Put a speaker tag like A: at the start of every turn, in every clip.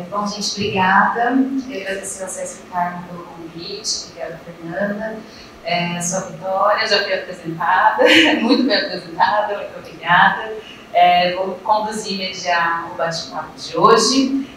A: Bom, gente, obrigada. Queria agradecer ao Sesc Carmo pelo convite. Obrigada, Fernanda. Sou a Vitória, já fui apresentada, muito bem apresentada, muito obrigada. Vou conduzir e mediar o bate-papo de hoje.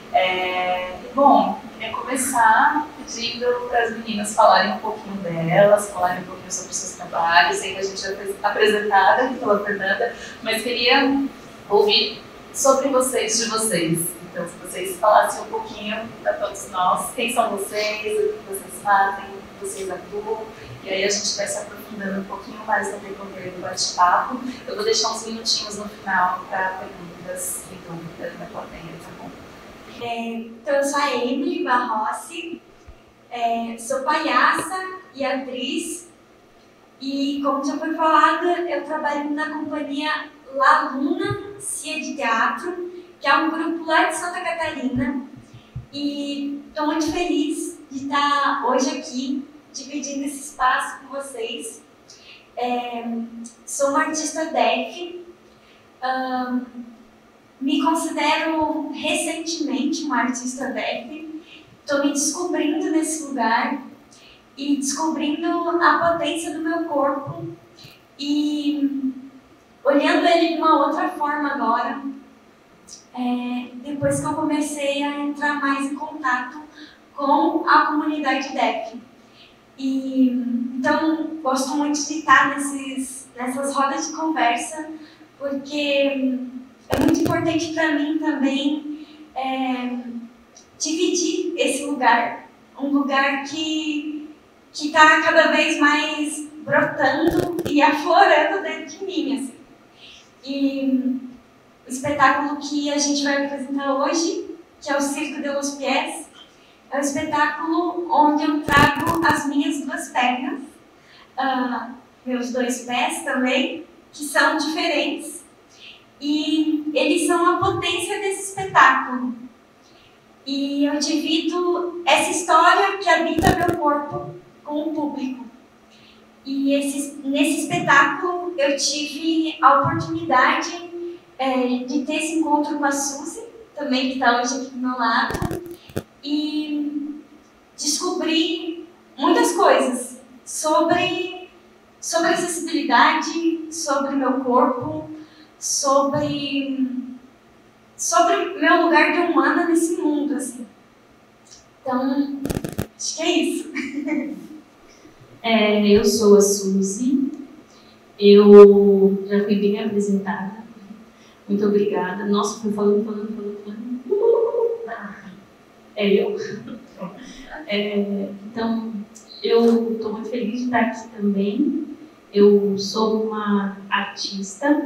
A: Bom, queria começar pedindo para as meninas falarem um pouquinho delas, falarem um pouquinho sobre os seus trabalhos. Sei que a gente já foi apresentada pela Fernanda, mas queria ouvir sobre vocês, de vocês. Então, se vocês falassem um pouquinho para todos nós, quem são vocês, o que vocês fazem, o que vocês atuam, e aí a gente vai se aprofundando um pouquinho mais no decorrer do bate-papo. Eu vou deixar uns minutinhos no final para perguntas e dúvidas da plateia, tá bom?
B: Então, eu sou a Emily Barrossi, sou palhaça e atriz, e como já foi falado, eu trabalho na companhia La Luna Cia de Teatro, que é um grupo lá de Santa Catarina, e estou muito feliz de estar hoje aqui, dividindo esse espaço com vocês. Sou uma artista deaf, me considero recentemente uma artista deaf, estou me descobrindo nesse lugar e descobrindo a potência do meu corpo e olhando ele de uma outra forma agora, depois que eu comecei a entrar mais em contato com a comunidade deaf. Então, gosto muito de estar nessas rodas de conversa, porque é muito importante para mim também dividir esse lugar, um lugar que está cada vez mais brotando e aflorando dentro de mim, assim. E o espetáculo que a gente vai apresentar hoje, que é o Circo de los Pies, é um espetáculo onde eu trago as minhas duas pernas, meus dois pés também, que são diferentes, e eles são a potência desse espetáculo. E eu divido essa história que habita meu corpo com o público. E nesse espetáculo eu tive a oportunidade de ter esse encontro com a Suzy, também que está hoje aqui do meu lado, e descobri muitas coisas sobre acessibilidade, sobre meu corpo, sobre meu lugar de humana nesse mundo, assim. Então, acho que é isso.
C: Eu sou a Suzy, eu já fui bem apresentada, muito obrigada. Nossa, fui falando. Então, eu estou muito feliz de estar aqui também. Eu sou uma artista,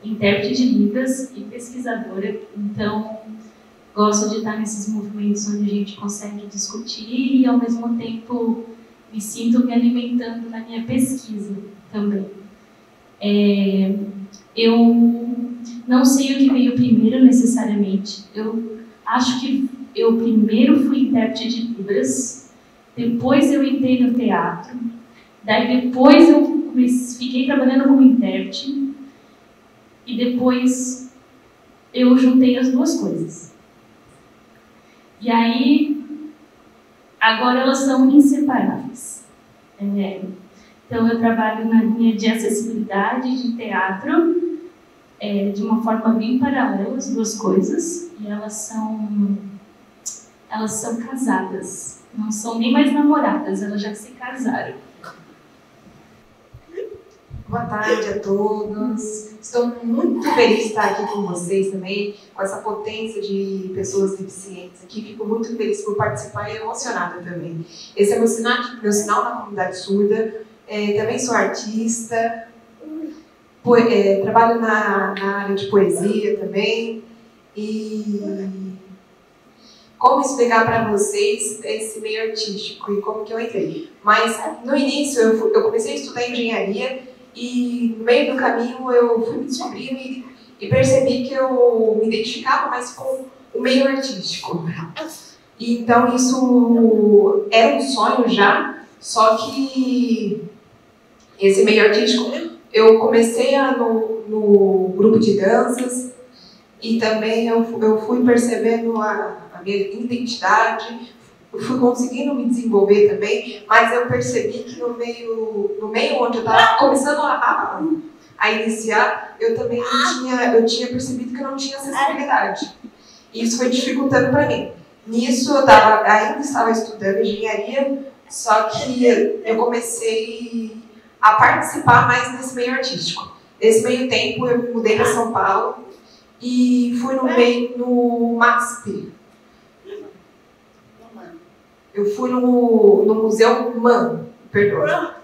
C: intérprete de Libras e pesquisadora, então gosto de estar nesses movimentos onde a gente consegue discutir e, ao mesmo tempo, me sinto me alimentando na minha pesquisa também. Eu não sei o que veio primeiro necessariamente. Eu acho que eu primeiro fui intérprete de Libras, depois eu entrei no teatro, daí depois eu fiquei trabalhando como intérprete e depois eu juntei as duas coisas. E aí, agora elas são inseparáveis. Então, eu trabalho na linha de acessibilidade de teatro, de uma forma bem paralela, as duas coisas, e elas são casadas, não são nem mais namoradas, elas já se casaram.
D: Boa tarde a todos. Estou muito feliz de estar aqui com vocês também, com essa potência de pessoas deficientes aqui. Fico muito feliz por participar e emocionada também. Esse é meu sinal na comunidade surda. Também sou artista, trabalho na área de poesia também. E como explicar para vocês esse meio artístico e como que eu entrei? Mas no início eu comecei a estudar engenharia e no meio do caminho eu fui me descobrindo e percebi que eu me identificava mais com o meio artístico. E então isso era um sonho já, só que esse meio artístico eu comecei no grupo de danças e também eu fui percebendo a minha identidade, eu fui conseguindo me desenvolver também, mas eu percebi que no meio onde eu estava começando a iniciar, eu também eu tinha percebido que eu não tinha acessibilidade. E isso foi dificultando para mim. Nisso, eu ainda estava estudando engenharia, só que eu comecei a participar mais nesse meio artístico. Nesse meio tempo, eu me mudei para São Paulo e fui no MASP. Eu fui no Museu MAN, perdoa.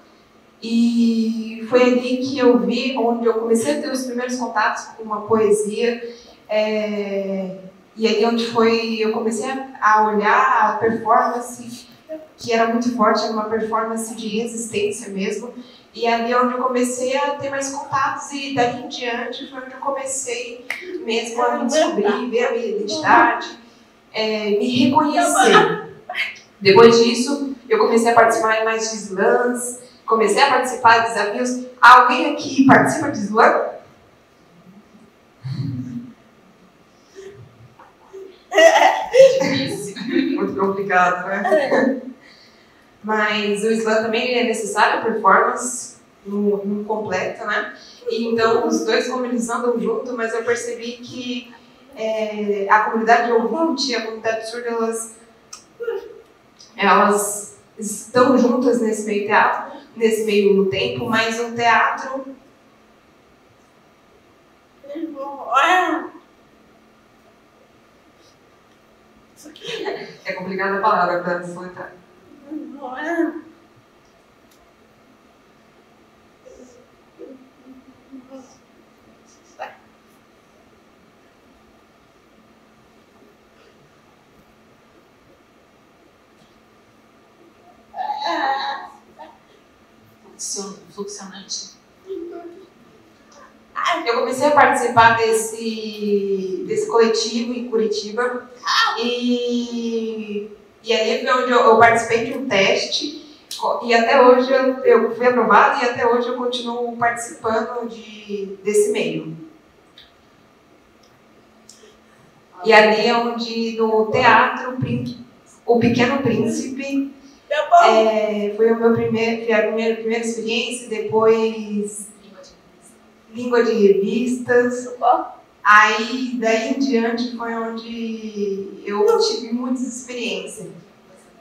D: E foi ali que eu vi, onde eu comecei a ter os primeiros contatos com a poesia. E ali onde eu comecei a olhar a performance, que era muito forte, era uma performance de resistência mesmo. E ali onde eu comecei a ter mais contatos, e dali em diante foi onde eu comecei mesmo a me descobrir, ver a minha identidade, me reconhecer. Depois disso, eu comecei a participar mais de slams, comecei a participar de desafios. Alguém aqui participa de slam? Muito complicado, né? Mas o slam também é necessário, a performance não completa, né? E então os dois, como eles andam junto, mas eu percebi que a comunidade ouvinte e a comunidade surda, elas estão juntas nesse meio teatro, nesse meio tempo, mas o teatro é complicada a palavra para desfrutar.
A: Fluxionante.
D: Eu comecei a participar desse coletivo em Curitiba e ali foi onde eu participei de um teste e até hoje eu fui aprovada e até hoje eu continuo participando desse meio. E ali é onde no teatro O Pequeno Príncipe foi a minha primeira experiência, depois língua de revistas. Aí, daí em diante, foi onde eu tive muitas experiências.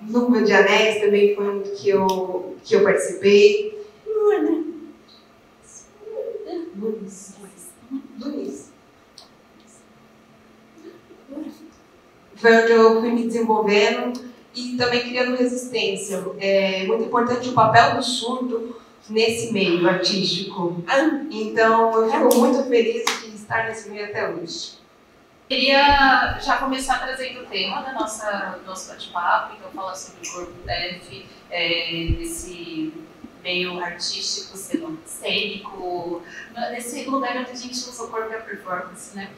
D: Número de Anéis também foi onde que eu participei. Luiz. Foi onde eu fui me desenvolvendo e também criando resistência. É muito importante o papel do surdo nesse meio artístico. Então, eu fico muito feliz de estar nesse meio até hoje.
A: Queria já começar trazendo o tema do nosso bate-papo, então falar sobre o corpo def, desse meio artístico, cênico, nesse lugar onde a gente usa o corpo e a performance, né?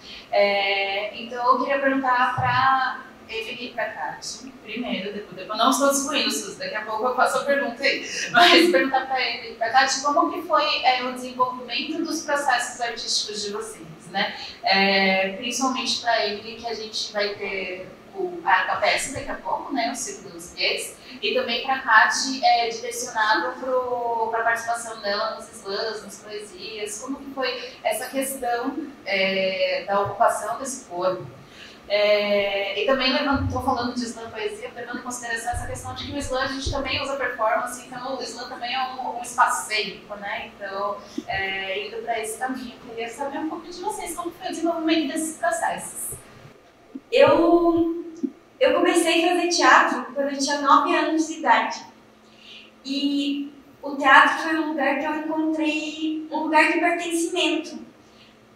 A: Então, eu queria perguntar para Evelyn e para a Kátia, primeiro, depois não estou excluindo, Suzy, daqui a pouco eu faço a pergunta aí, mas perguntar para Evelyn e para a Kátia como que foi o desenvolvimento dos processos artísticos de vocês, né? Principalmente para a Evelyn, que a gente vai ter a peça daqui a pouco, né, o Círculo dos Gays, e também para a Kátia, direcionado para a participação dela nos slams, nas poesias, como que foi essa questão da ocupação desse corpo. E também estou falando de slam poesia, levando em consideração essa questão de que o slam a gente também usa performance, então o slam também é um espaço cênico, né? Então, indo para esse caminho, eu queria saber um pouco de vocês, como foi o desenvolvimento desses processos.
B: Eu comecei a fazer teatro quando eu tinha 9 anos de idade. E o teatro foi um lugar que eu encontrei um lugar de pertencimento.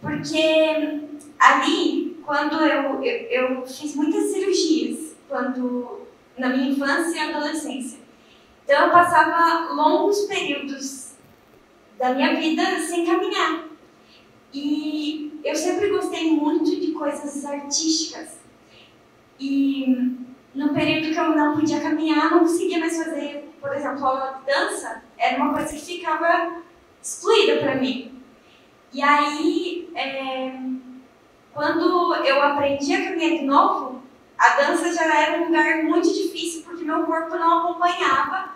B: Porque ali, quando eu fiz muitas cirurgias, na minha infância e adolescência. Então eu passava longos períodos da minha vida sem caminhar. E eu sempre gostei muito de coisas artísticas. E no período que eu não podia caminhar, não conseguia mais fazer, por exemplo, aula de dança, era uma coisa que ficava excluída para mim. E aí, quando eu aprendi a caminhar de novo, A dança já era um lugar muito difícil porque meu corpo não acompanhava,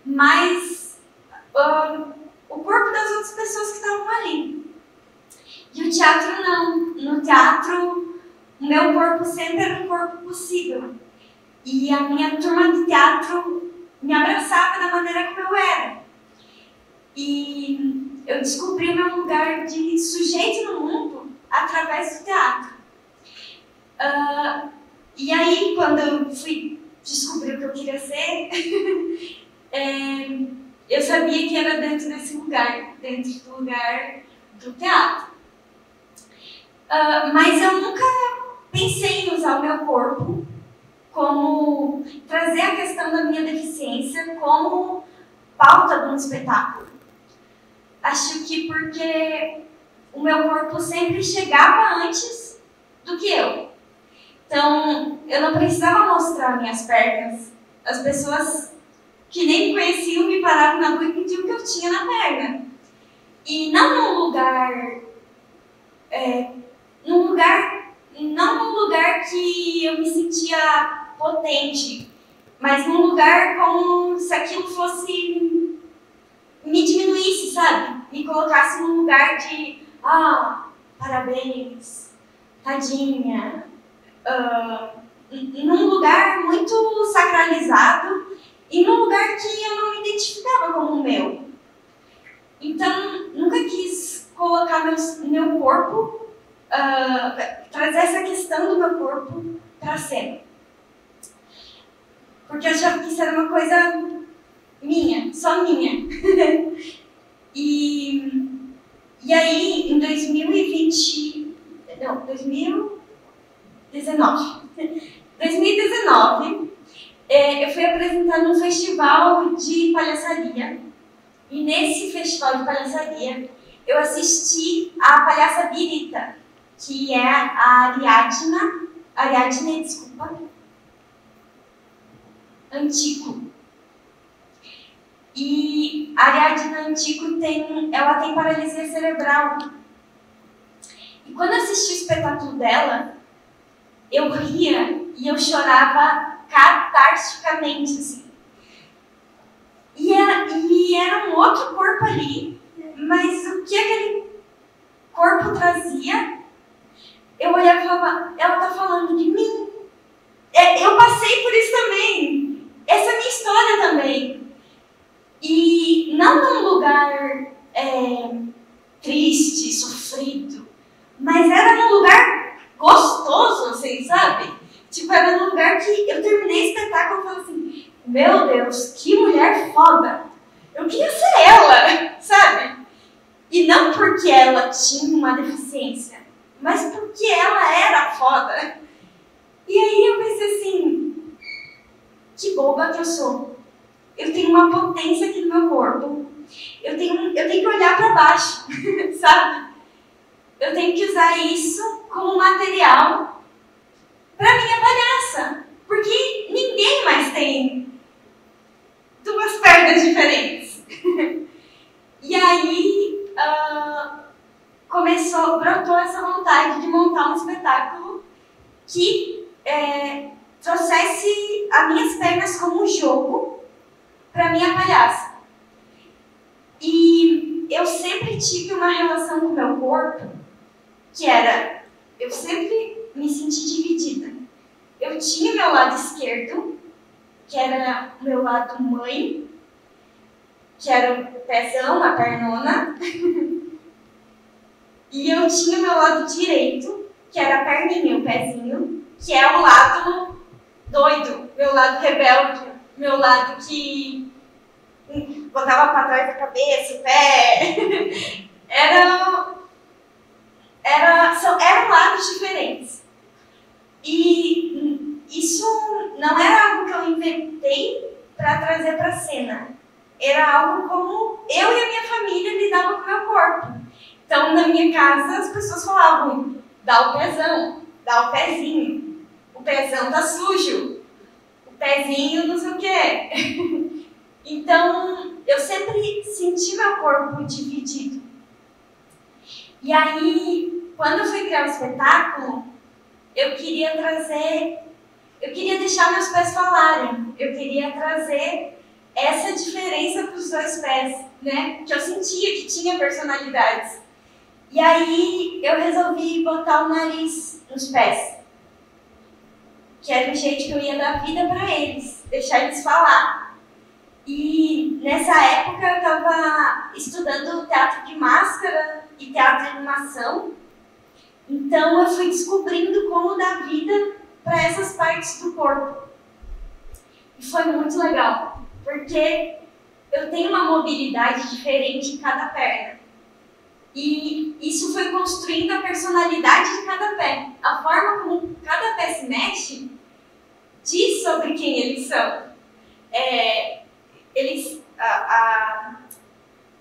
B: mas o corpo das outras pessoas que estavam ali. E o teatro não. No teatro, o meu corpo sempre era um corpo possível. E a minha turma de teatro me abraçava da maneira como eu era. E eu descobri o meu lugar de sujeito no mundo através do teatro. E aí, quando eu fui descobrir o que eu queria ser, eu sabia que era dentro desse lugar, dentro do lugar do teatro. Mas eu nunca pensei em usar o meu corpo como trazer a questão da minha deficiência como pauta de um espetáculo. Acho que porque o meu corpo sempre chegava antes do que eu. Então, eu não precisava mostrar minhas pernas. As pessoas que nem me conheciam me paravam na rua e pediam o que eu tinha na perna. E não num lugar que eu me sentia potente, mas num lugar como se aquilo fosse me diminuísse, sabe? Me colocasse num lugar de parabéns, tadinha, num lugar muito sacralizado e num lugar que eu não me identificava como meu. Então, nunca quis colocar meu corpo, trazer essa questão do meu corpo para a cena. Porque eu achava que isso era uma coisa minha, só minha. E aí, em 2019, eu fui apresentar num festival de palhaçaria. E nesse festival de palhaçaria, eu assisti a Palhaça Birita, que é a Ariadne Antico. E a Ariadne Antico ela tem paralisia cerebral. E quando eu assisti o espetáculo dela, eu ria e eu chorava catarticamente, assim. E era um outro corpo ali, mas o que aquele corpo trazia, eu olhava e falava, ela tá falando de mim. Eu passei por isso também. Essa é a minha história também. E não num lugar triste, sofrido, mas era num lugar gostoso, assim, sabe? Tipo, era num lugar que eu terminei o espetáculo e falei assim, meu Deus, que mulher foda! Eu queria ser ela, sabe? E não porque ela tinha uma deficiência, mas porque ela era foda. E aí eu pensei assim, que boba que eu sou. Eu tenho uma potência aqui no meu corpo. Eu tenho que olhar para baixo, sabe? Eu tenho que usar isso como material para minha palhaça. Porque ninguém mais tem duas pernas diferentes. E aí brotou essa vontade de montar um espetáculo que trouxesse as minhas pernas como um jogo para minha palhaça. E eu sempre tive uma relação com o meu corpo que era, eu sempre me senti dividida. Eu tinha o meu lado esquerdo, que era o meu lado mãe, que era o pezão, a pernona. E eu tinha o meu lado direito, que era a perninha, o pezinho, que é o lado doido, meu lado rebelde, meu lado que botava para trás a cabeça, o pé. Eram lados diferentes. E isso não era algo que eu inventei para trazer para a cena. Era algo como eu e a minha família lidavam com o meu corpo. Então, na minha casa, as pessoas falavam, dá o pezão, dá o pezinho. O pezão tá sujo. O pezinho não sei o quê. Então, eu sempre senti meu corpo dividido. E aí, quando eu fui criar o espetáculo, eu queria trazer eu queria deixar meus pés falarem, eu queria trazer essa diferença para os dois pés, né? Que eu sentia que tinha personalidades. E aí eu resolvi botar o nariz nos pés, que era o jeito que eu ia dar vida para eles, deixar eles falar. E nessa época eu estava estudando teatro de máscara e teatro de animação, então eu fui descobrindo como dar vida para essas partes do corpo. E foi muito legal, porque eu tenho uma mobilidade diferente em cada perna. E isso foi construindo a personalidade de cada pé. A forma como cada pé se mexe diz sobre quem eles são.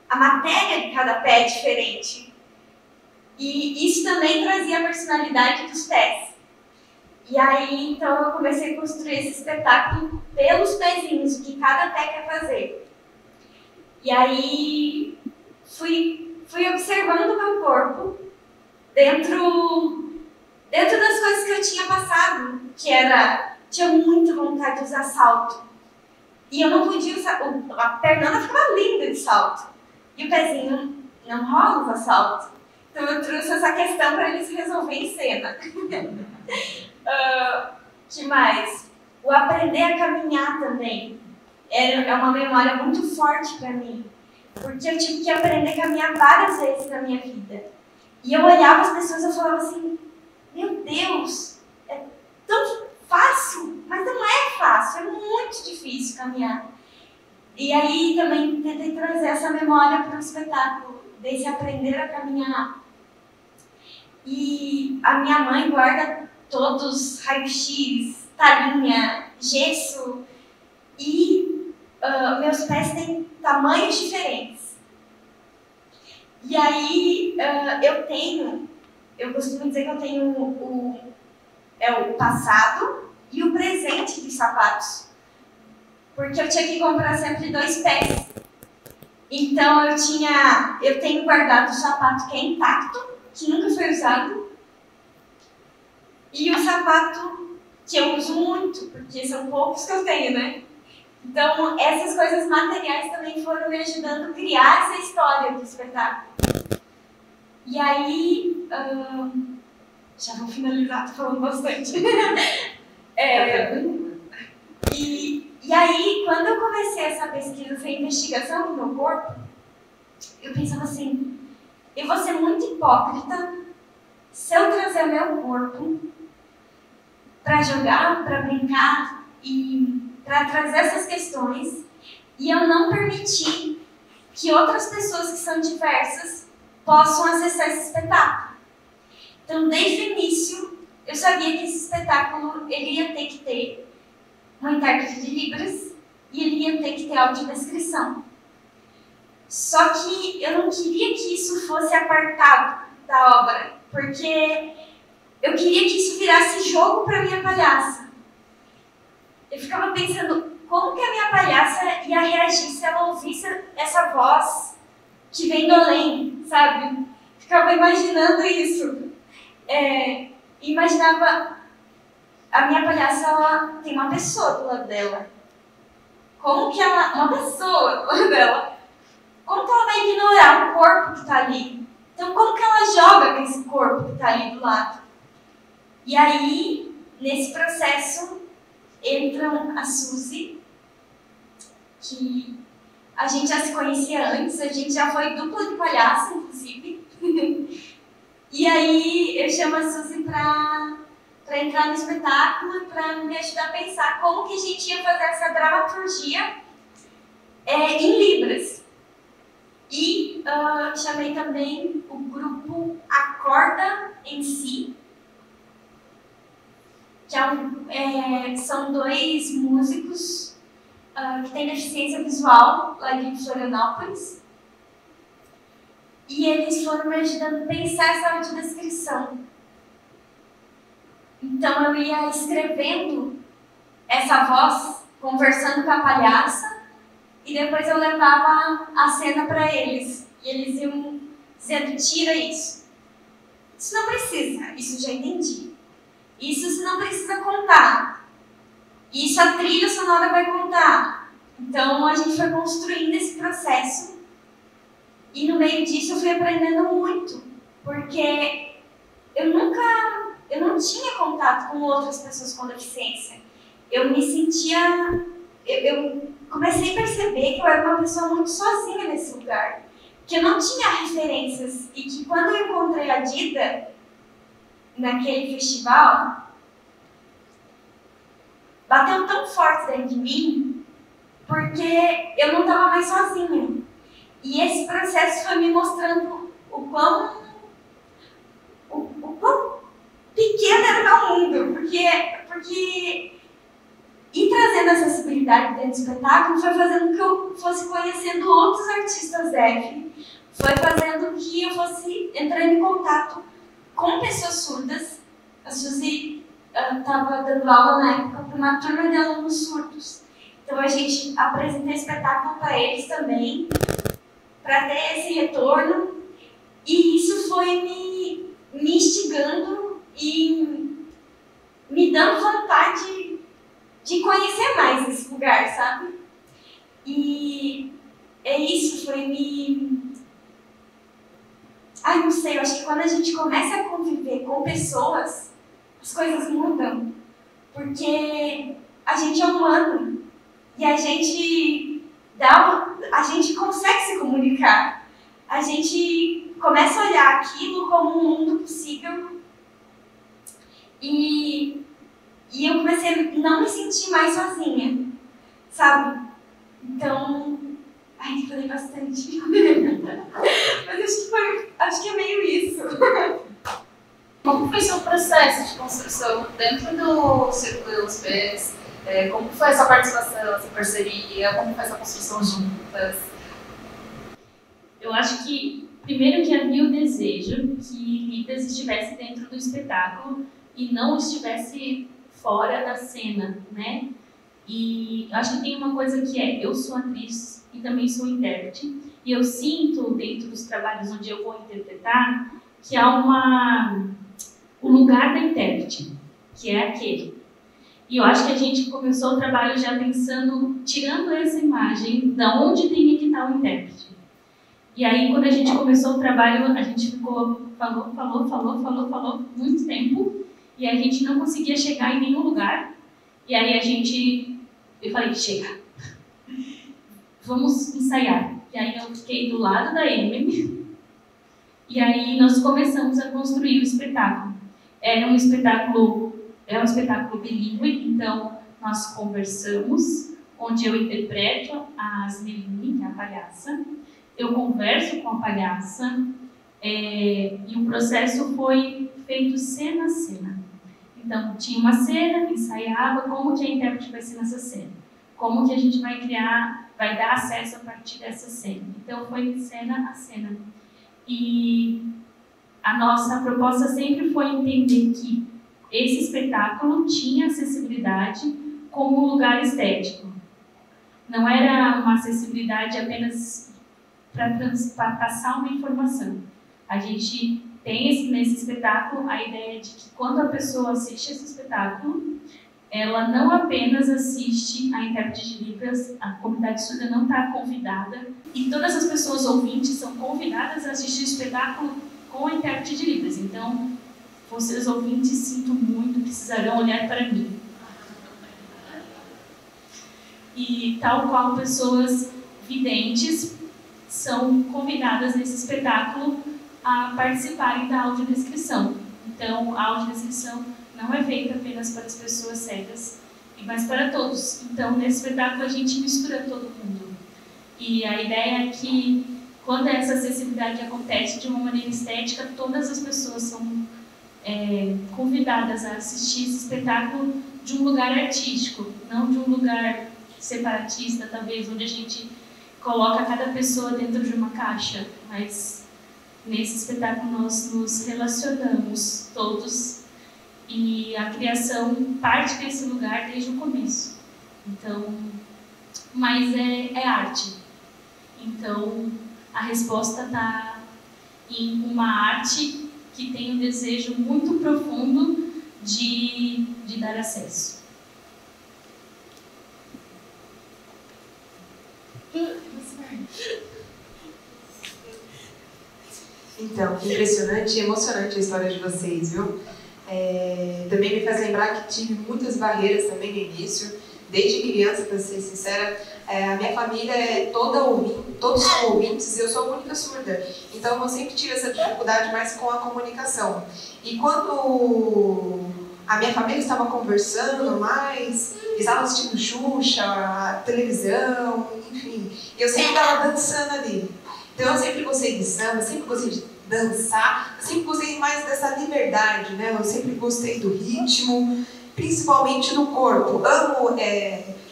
B: A matéria de cada pé é diferente. E isso também trazia a personalidade dos pés. E aí, então, eu comecei a construir esse espetáculo pelos pezinhos, o que cada pé quer fazer. E aí, fui observando o meu corpo dentro das coisas que eu tinha passado, que tinha muita vontade de usar salto. E eu não podia usar, a pernona ficava linda de salto. E o pezinho não rola usar salto. Então eu trouxe essa questão para eles resolverem em cena. Que mais? O aprender a caminhar também. É uma memória muito forte para mim. Porque eu tive que aprender a caminhar várias vezes na minha vida. E eu olhava as pessoas e eu falava assim, meu Deus, é tão fácil, mas não é fácil, é muito difícil caminhar. E aí também tentei trazer essa memória para o espetáculo, desse aprender a caminhar. E a minha mãe guarda todos raio-x, talinha, gesso, e meus pés têm tamanhos diferentes. E aí eu costumo dizer que eu tenho o passado e o presente dos sapatos. Porque eu tinha que comprar sempre 2 pés. Então eu tenho guardado o sapato que é intacto, que nunca foi usado, e o sapato que eu uso muito, porque são poucos que eu tenho, né? Então, essas coisas materiais também foram me ajudando a criar essa história do espetáculo. E aí, já vou finalizar, tô falando bastante. E aí, quando eu comecei essa pesquisa, essa investigação do meu corpo, eu pensava assim, eu vou ser muito hipócrita se eu trazer o meu corpo para jogar, para brincar e para trazer essas questões e eu não permitir que outras pessoas que são diversas possam acessar esse espetáculo. Então, desde o início, eu sabia que esse espetáculo ele ia ter que ter uma intérprete de Libras e ele ia ter que ter audiodescrição. Só que eu não queria que isso fosse apartado da obra, porque eu queria que isso virasse jogo para minha palhaça. Eu ficava pensando, como que a minha palhaça ia reagir se ela ouvisse essa voz que vem do além, sabe? Ficava imaginando isso. Imaginava, a minha palhaça, ela tem uma pessoa do lado dela. Como que uma pessoa do lado dela, como que ela vai ignorar o corpo que está ali? Então, como que ela joga com esse corpo que está ali do lado? E aí, nesse processo, entram a Suzy, que a gente já se conhecia antes, a gente já foi dupla de palhaço, inclusive. E aí, eu chamo a Suzy para entrar no espetáculo e para me ajudar a pensar como que a gente ia fazer essa dramaturgia em Libras. E chamei também o grupo Acorda em Si, que são 2 músicos que têm deficiência visual lá de Florianópolis. E eles foram me ajudando a pensar essa audiodescrição. Então eu ia escrevendo essa voz, conversando com a palhaça, e depois eu levava a cena para eles. E eles iam dizendo, tira isso. Isso não precisa, isso já entendi. Isso você não precisa contar. E isso a trilha sonora vai contar. Então a gente foi construindo esse processo e no meio disso eu fui aprendendo muito, porque eu não tinha contato com outras pessoas com deficiência. Eu me sentia... Eu comecei a perceber que eu era uma pessoa muito sozinha nesse lugar, que eu não tinha referências e que quando eu encontrei a Dida naquele festival, bateu tão forte dentro de mim, porque eu não estava mais sozinha. E esse processo foi me mostrando o quão pequeno era o meu mundo, porque ir trazendo acessibilidade dentro do espetáculo foi fazendo que eu fosse conhecendo outros artistas deaf, foi fazendo que eu fosse entrando em contato com pessoas surdas. A Suzy estava dando aula na época para uma turma de alunos surdos. Então a gente apresentou espetáculo para eles também, para ter esse retorno. E isso foi me instigando e me dando vontade de conhecer mais esse lugar, sabe? E é isso, foi me... Ai, não sei, eu acho que quando a gente começa a conviver com pessoas, as coisas mudam. Porque a gente é humano e a gente consegue se comunicar. A gente começa a olhar aquilo como um mundo possível e eu comecei a não me sentir mais sozinha, sabe? Então... Ai, falei bastante. Mas acho que é meio isso.
A: Como foi seu processo de construção dentro do Círculo dos Pés? Como foi essa participação, essa parceria? Como foi essa construção juntas?
C: Eu acho que, primeiro, que havia o desejo que Libras estivesse dentro do espetáculo e não estivesse fora da cena, né? E acho que tem uma coisa que eu sou atriz e também sou intérprete, e eu sinto, dentro dos trabalhos onde eu vou interpretar, que há o lugar da intérprete, que é aquele. E eu acho que a gente começou o trabalho já pensando, tirando essa imagem, da onde tem que estar o intérprete. E aí, quando a gente começou o trabalho, a gente falou muito tempo, e a gente não conseguia chegar em nenhum lugar. E aí eu falei, chega, vamos ensaiar. E aí eu fiquei do lado da Emily, e aí nós começamos a construir o espetáculo. É um espetáculo bilíngue, então nós conversamos, onde eu interpreto a Asmeline, que é a palhaça, eu converso com a palhaça, e o processo foi feito cena a cena. Então, tinha uma cena, ensaiava como que a intérprete vai ser nessa cena, como que a gente vai dar acesso a partir dessa cena. Então, foi cena a cena. E a nossa proposta sempre foi entender que esse espetáculo tinha acessibilidade como um lugar estético. Não era uma acessibilidade apenas para passar uma informação. A gente tem nesse espetáculo a ideia de que quando a pessoa assiste esse espetáculo, ela não apenas assiste a intérprete de Libras, a comunidade surda não está convidada, e todas as pessoas ouvintes são convidadas a assistir o espetáculo com a intérprete de Libras. Então, vocês ouvintes, sinto muito, precisarão olhar para mim. E tal qual pessoas videntes são convidadas nesse espetáculo a participarem da audiodescrição. Então, a audiodescrição não é feita apenas para as pessoas cegas, mas para todos. Então, nesse espetáculo, a gente mistura todo mundo. E a ideia é que, quando essa acessibilidade acontece de uma maneira estética, todas as pessoas são convidadas a assistir esse espetáculo de um lugar artístico, não de um lugar separatista, talvez, onde a gente coloca cada pessoa dentro de uma caixa, mas nesse espetáculo nós nos relacionamos todos e a criação parte desse lugar desde o começo. Então, mas é arte. Então, a resposta está em uma arte que tem um desejo muito profundo de dar acesso.
D: Então, impressionante e emocionante a história de vocês, viu? Também me faz lembrar que tive muitas barreiras também no início, desde criança, para ser sincera. A minha família é toda ouvinte, todos são ouvintes e eu sou a única surda. Então eu sempre tive essa dificuldade mais com a comunicação. E quando a minha família estava conversando mais, estava assistindo Xuxa, a televisão, enfim, eu sempre estava dançando ali. Então eu sempre gostei de samba, sempre gostei de dançar, sempre gostei mais dessa liberdade, né? Eu sempre gostei do ritmo, principalmente do corpo. Amo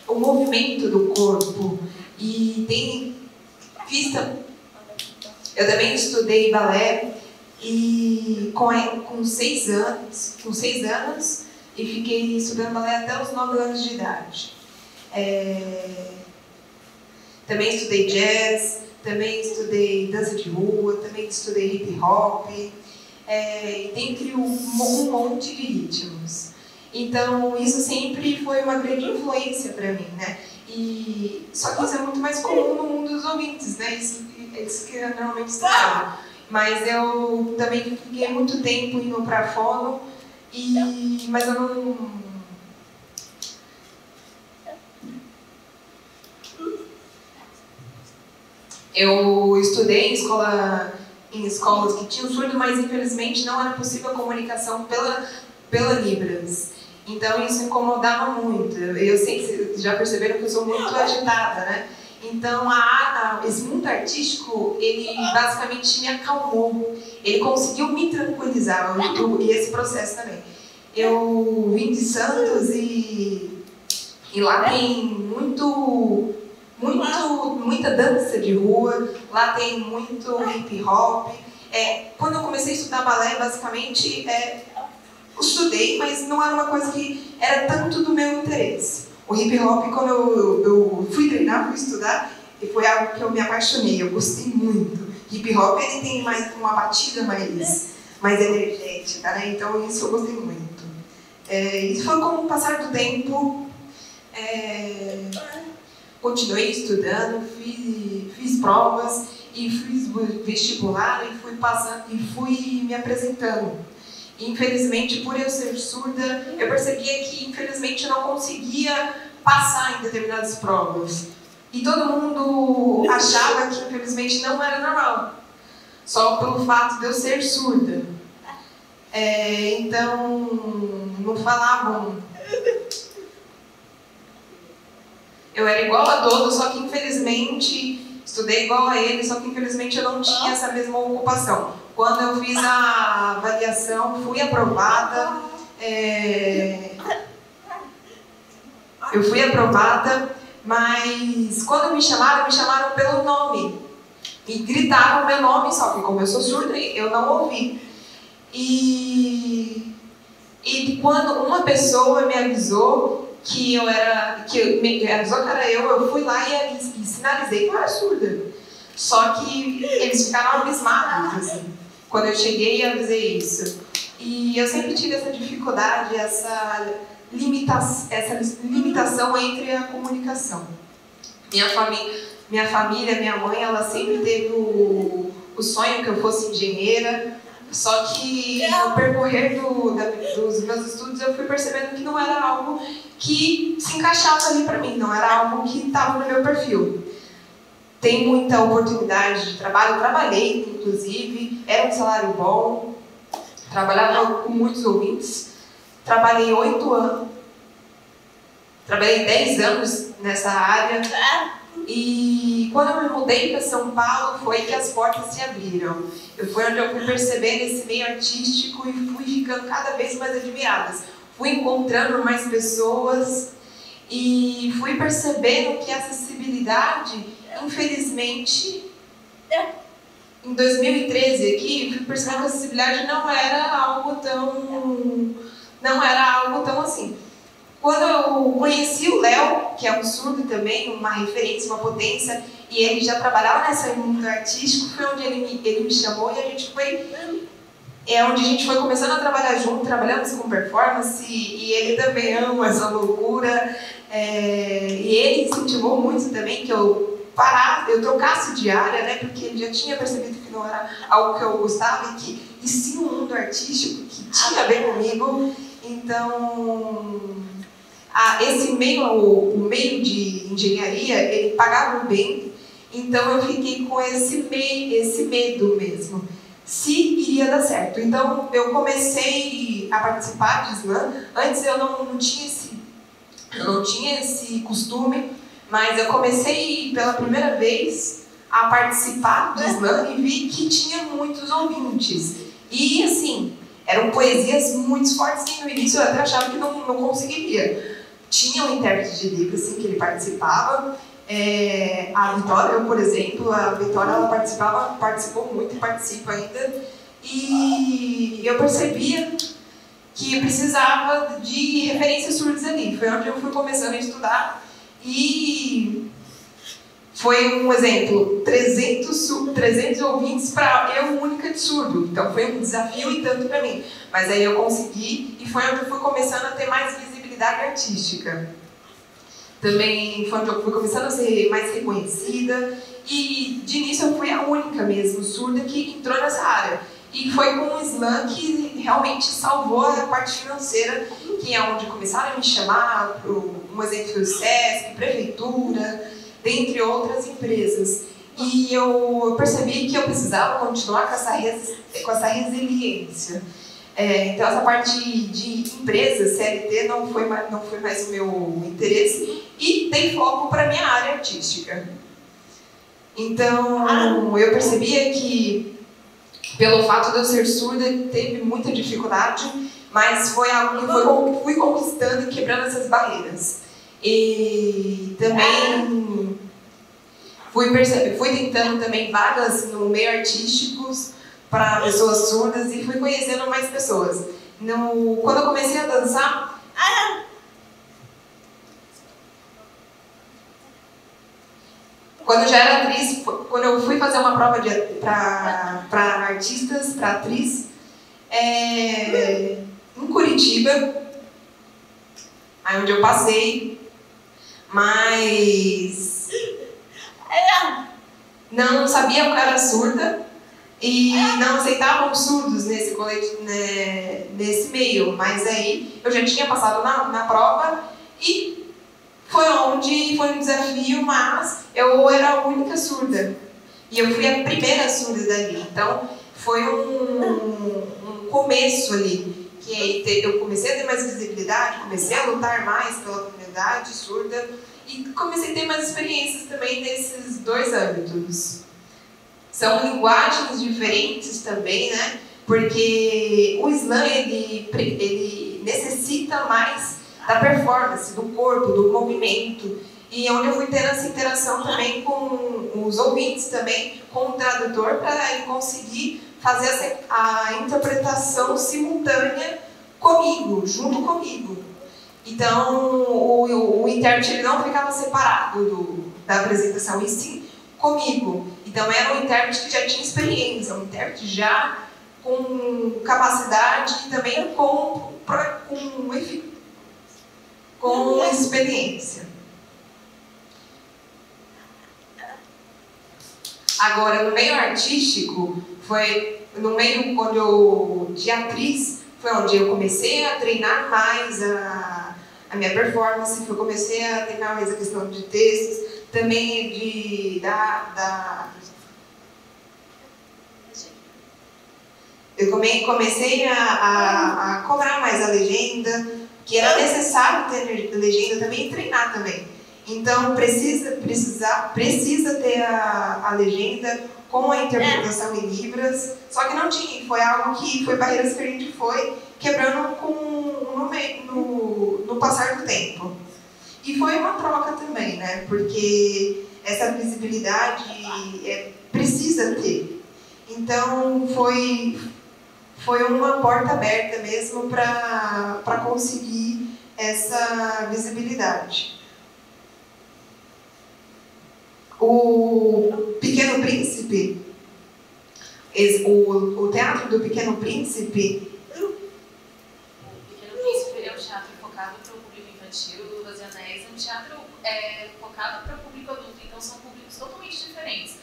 D: o movimento do corpo. E eu também estudei balé e com 6 anos e fiquei estudando balé até os 9 anos de idade. Também estudei jazz, também estudei dança de rua, também estudei hip hop, dentre um monte de ritmos. Então, isso sempre foi uma grande influência para mim, né? Só que isso é muito mais comum no mundo dos ouvintes, né? Isso que eu normalmente estudo. Mas eu também fiquei muito tempo indo para fono, mas eu não... Eu estudei em escolas que tinham surdo, mas infelizmente não era possível a comunicação pela Libras. Então isso incomodava muito. Eu sei que vocês já perceberam que eu sou muito agitada, né? Então esse mundo artístico, ele basicamente me acalmou. Ele conseguiu me tranquilizar, e esse processo também. Eu vim de Santos e lá tem muita dança de rua, lá tem muito hip hop. Quando eu comecei a estudar balé, basicamente, eu estudei, mas não era uma coisa que era tanto do meu interesse. O hip hop, quando eu fui treinar, fui estudar, foi algo que eu me apaixonei, eu gostei muito. Hip hop, ele tem mais uma batida mais energética, né? Então isso eu gostei muito. Isso foi com o passar do tempo. Continuei estudando, fiz provas e fiz vestibular e fui passando e fui me apresentando. Infelizmente, por eu ser surda, eu percebia que infelizmente eu não conseguia passar em determinadas provas. E todo mundo achava que infelizmente não era normal, só pelo fato de eu ser surda. Então, não falavam. Eu era igual a todos, só que infelizmente, estudei igual a eles, só que infelizmente eu não tinha essa mesma ocupação. Quando eu fiz a avaliação, fui aprovada. Eu fui aprovada, mas quando me chamaram pelo nome. E gritaram meu nome, só que como eu sou surda, eu não ouvi. E quando uma pessoa me avisou me avisou que era eu fui lá e sinalizei que eu era surda. Só que eles ficaram abismados, assim, quando eu cheguei e avisei isso. E eu sempre tive essa dificuldade, essa limitação entre a comunicação. Minha família, minha mãe, ela sempre teve o sonho que eu fosse engenheira. Só que no percorrer dos meus estudos eu fui percebendo que não era algo que se encaixava ali para mim, não era algo que estava no meu perfil. Tem muita oportunidade de trabalho, eu trabalhei inclusive, era um salário bom, trabalhava com muitos ouvintes, trabalhei 8 anos, trabalhei 10 anos nessa área. E quando eu me mudei para São Paulo, foi que as portas se abriram. Foi onde eu fui percebendo esse meio artístico e fui ficando cada vez mais admirada. Fui encontrando mais pessoas e fui percebendo que a acessibilidade, infelizmente, em 2013 aqui, fui percebendo que a acessibilidade não era algo tão assim. Quando eu conheci o Léo, que é um surdo também, uma referência, uma potência, e ele já trabalhava nesse mundo artístico, foi onde ele me chamou e a gente foi... onde a gente foi começando a trabalhar junto, trabalhamos com performance, e ele também ama essa loucura. E ele incentivou muito também que eu trocasse de área, né, porque ele já tinha percebido que não era algo que eu gostava e sim um mundo artístico que tinha a ver comigo. Então, o meio de engenharia, ele pagava bem, então eu fiquei com esse medo mesmo, se iria dar certo. Então, eu comecei a participar de slam. Antes eu não tinha esse costume, mas eu comecei pela primeira vez a participar do slam e vi que tinha muitos ouvintes. E, assim, eram poesias muito fortes e no início eu até achava que não conseguiria. Tinha um intérprete de Libras, assim, que ele participava. A Vitória, por exemplo, ela participou muito e participa ainda. E eu percebia que eu precisava de referências surdas ali. Foi onde eu fui começando a estudar. E foi um exemplo, 300 ouvintes para eu única de surdo. Então foi um desafio e tanto para mim. Mas aí eu consegui e foi onde eu fui começando a ter mais visibilidade artística. Também foi onde eu fui começando a ser mais reconhecida. E de início eu fui a única mesmo surda que entrou nessa área. E foi com o slam que realmente salvou a parte financeira, que é onde começaram a me chamar, um exemplo foi o Sesc, Prefeitura, dentre outras empresas. E eu percebi que eu precisava continuar com essa resiliência. Então essa parte de empresa, CLT, não foi mais o meu interesse e dei foco para a minha área artística. Então eu percebia que, pelo fato de eu ser surda, teve muita dificuldade, mas foi algo que eu fui conquistando e quebrando essas barreiras. E também fui tentando também vagas no meio artísticos para pessoas surdas e fui conhecendo mais pessoas. Quando eu comecei a dançar, quando eu já era atriz, quando eu fui fazer uma prova para artistas, para atriz, em Curitiba, aí onde eu passei, mas não sabia que eu era surda e não aceitavam surdos nesse meio, mas aí eu já tinha passado na prova e foi um desafio, mas eu era a única surda. E eu fui a primeira surda dali. Então, foi um começo ali. Que aí eu comecei a ter mais visibilidade, comecei a lutar mais pela comunidade surda e comecei a ter mais experiências também nesses dois âmbitos. São linguagens diferentes também, né? Porque o slam, ele necessita mais da performance, do corpo, do movimento, e onde eu fui tendo essa interação também com os ouvintes, também com o tradutor, para ele conseguir fazer a interpretação simultânea comigo, junto comigo. Então, o intérprete ele não ficava separado da apresentação, e sim comigo. Então, era um intérprete que já tinha experiência, um intérprete já com capacidade e também com experiência. Agora, no meio artístico, de atriz, foi onde eu comecei a treinar mais a minha performance, comecei a treinar mais a questão de textos, também eu comecei a cobrar mais a legenda, que era necessário ter legenda também e treinar também. Então, precisa ter a legenda com a interpretação em Libras, só que não tinha, foi algo que foi barreiras que a gente foi quebrando no passar do tempo. E foi uma troca também, né? Porque essa visibilidade precisa ter. Então, foi uma porta aberta mesmo para conseguir essa visibilidade. O Pequeno Príncipe, o Teatro do Pequeno Príncipe...
A: O Pequeno Príncipe é um teatro focado para o público infantil dos Anéis teatro focado para o público adulto, então são públicos totalmente diferentes.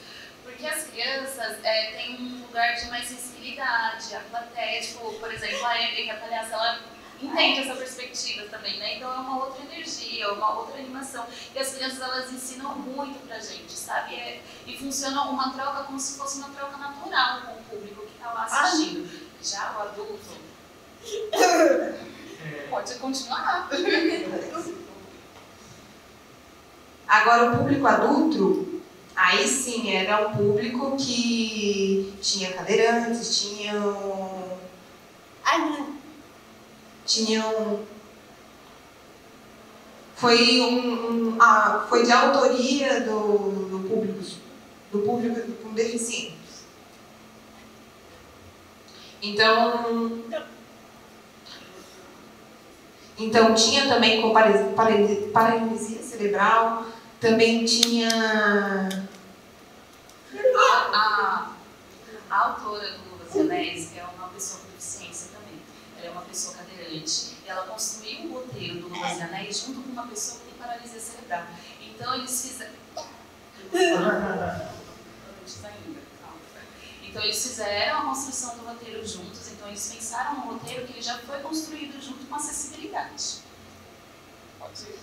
A: Porque as crianças têm um lugar de mais sensibilidade, a plateia, tipo, por exemplo, a Emily, que é a palhaça, ela entende essa perspectiva também, né? Então é uma outra energia, uma outra animação. E as crianças, elas ensinam muito pra gente, sabe? E funciona uma troca como se fosse uma troca natural com o público que tá lá assistindo. Já o adulto pode continuar.
D: Agora, o público adulto, aí sim, era um público que tinha cadeirantes, tinham... Foi de autoria do público com deficiência. Então tinha também com paralisia cerebral, também tinha...
A: A autora do Luvas e Anéis é uma pessoa com deficiência também. Ela é uma pessoa cadeirante. E ela construiu um roteiro do Luvas e Anéis junto com uma pessoa que tem paralisia cerebral. Então eles fizeram... Então eles fizeram a construção do roteiro juntos, então eles pensaram no roteiro que ele já foi construído junto com acessibilidade. Pode ser.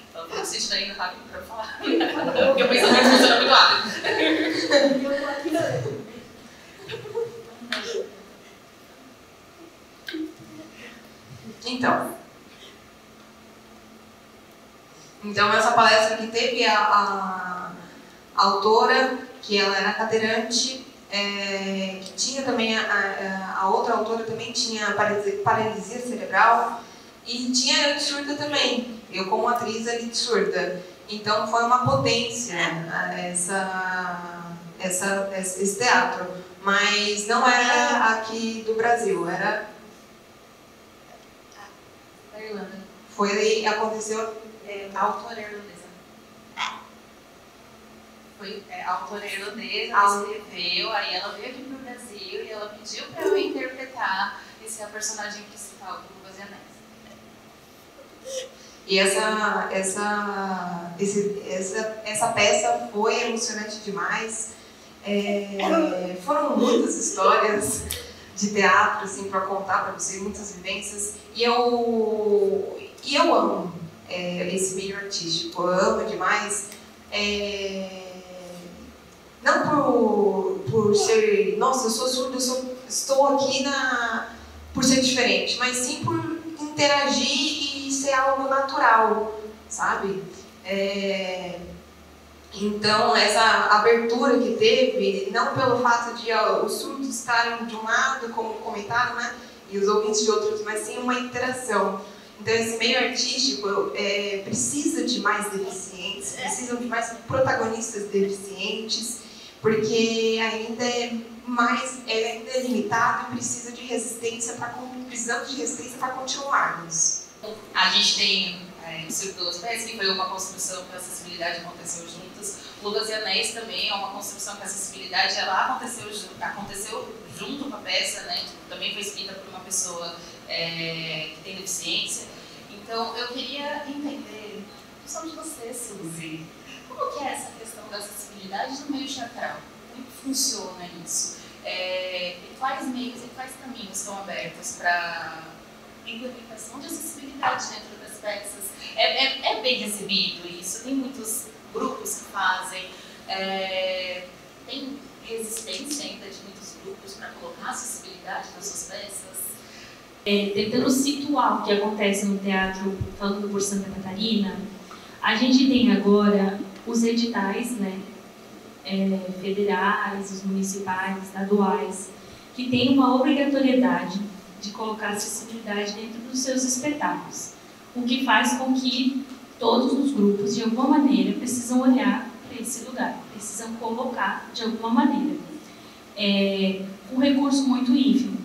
A: Então, você está indo rápido para falar. Porque eu penso que funciona muito rápido.
D: Então essa palestra que teve a autora, que ela era cadeirante, que tinha também a outra autora também tinha paralisia cerebral e tinha eu de surda também, eu como atriz ali de surda. Então foi uma potência esse teatro, mas não era aqui do Brasil, era
A: Da Irlanda.
D: Aconteceu...
A: A autora irlandesa. A autora irlandesa escreveu, aí ela veio aqui pro Brasil e ela pediu para eu interpretar a personagem principal do Luvas e Anéis.
D: E essa peça foi emocionante demais. Foram muitas histórias de teatro assim, para contar para vocês, muitas vivências. E eu amo esse meio artístico, eu amo demais. Não por ser, nossa, eu sou surda, estou aqui por ser diferente, mas sim por interagir e ser algo natural, sabe? Então, essa abertura que teve, não pelo fato de os surdos estarem de um lado, como comentaram, né, e os ouvintes de outros, mas sim uma interação. Então, esse meio artístico precisa de mais deficientes, precisa de mais protagonistas deficientes, porque ainda é limitado e precisa de resistência para continuarmos.
A: A gente tem o Círculo dos Pés, que foi uma construção que a acessibilidade aconteceu juntas. Luvas e Anéis também é uma construção que a acessibilidade aconteceu junto com a peça, né? Também foi escrita por uma pessoa que tem deficiência. Então, eu queria entender, só de você, Suzy, como que é essa questão da acessibilidade no meio teatral? Como que funciona isso? E quais meios e quais caminhos estão abertos para implementação de acessibilidade dentro das peças? É bem recebido isso? Tem muitos grupos que fazem? Tem resistência ainda de muitos grupos para colocar acessibilidade nas suas peças?
C: Tentando situar o que acontece no teatro, falando por Santa Catarina, a gente tem agora os editais, né, federais, os municipais, estaduais, que têm uma obrigatoriedade de colocar acessibilidade dentro dos seus espetáculos, o que faz com que todos os grupos, de alguma maneira, precisam olhar para esse lugar, precisam colocar de alguma maneira. Um recurso muito ínfimo,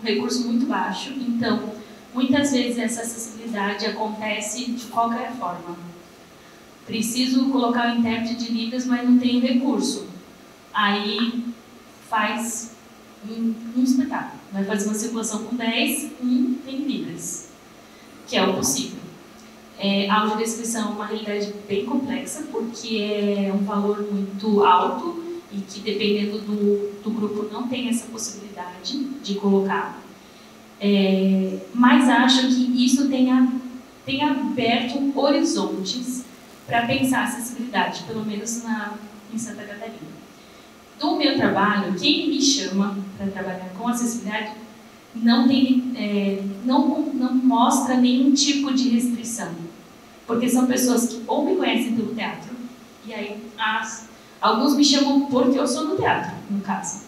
C: um recurso muito baixo, então, muitas vezes essa acessibilidade acontece de qualquer forma. Preciso colocar o intérprete de Libras, mas não tenho recurso. Aí faz um espetáculo. Vai fazer uma circulação com 10, tem Libras, que é o possível. A audiodescrição é uma realidade bem complexa, porque é um valor muito alto e que, dependendo do grupo, não tem essa possibilidade de colocar. Mas acho que isso tem aberto horizontes para pensar acessibilidade, pelo menos em Santa Catarina. Do meu trabalho, quem me chama para trabalhar com acessibilidade não mostra nenhum tipo de restrição, porque são pessoas que ou me conhecem pelo teatro, e aí alguns me chamam porque eu sou do teatro, no caso.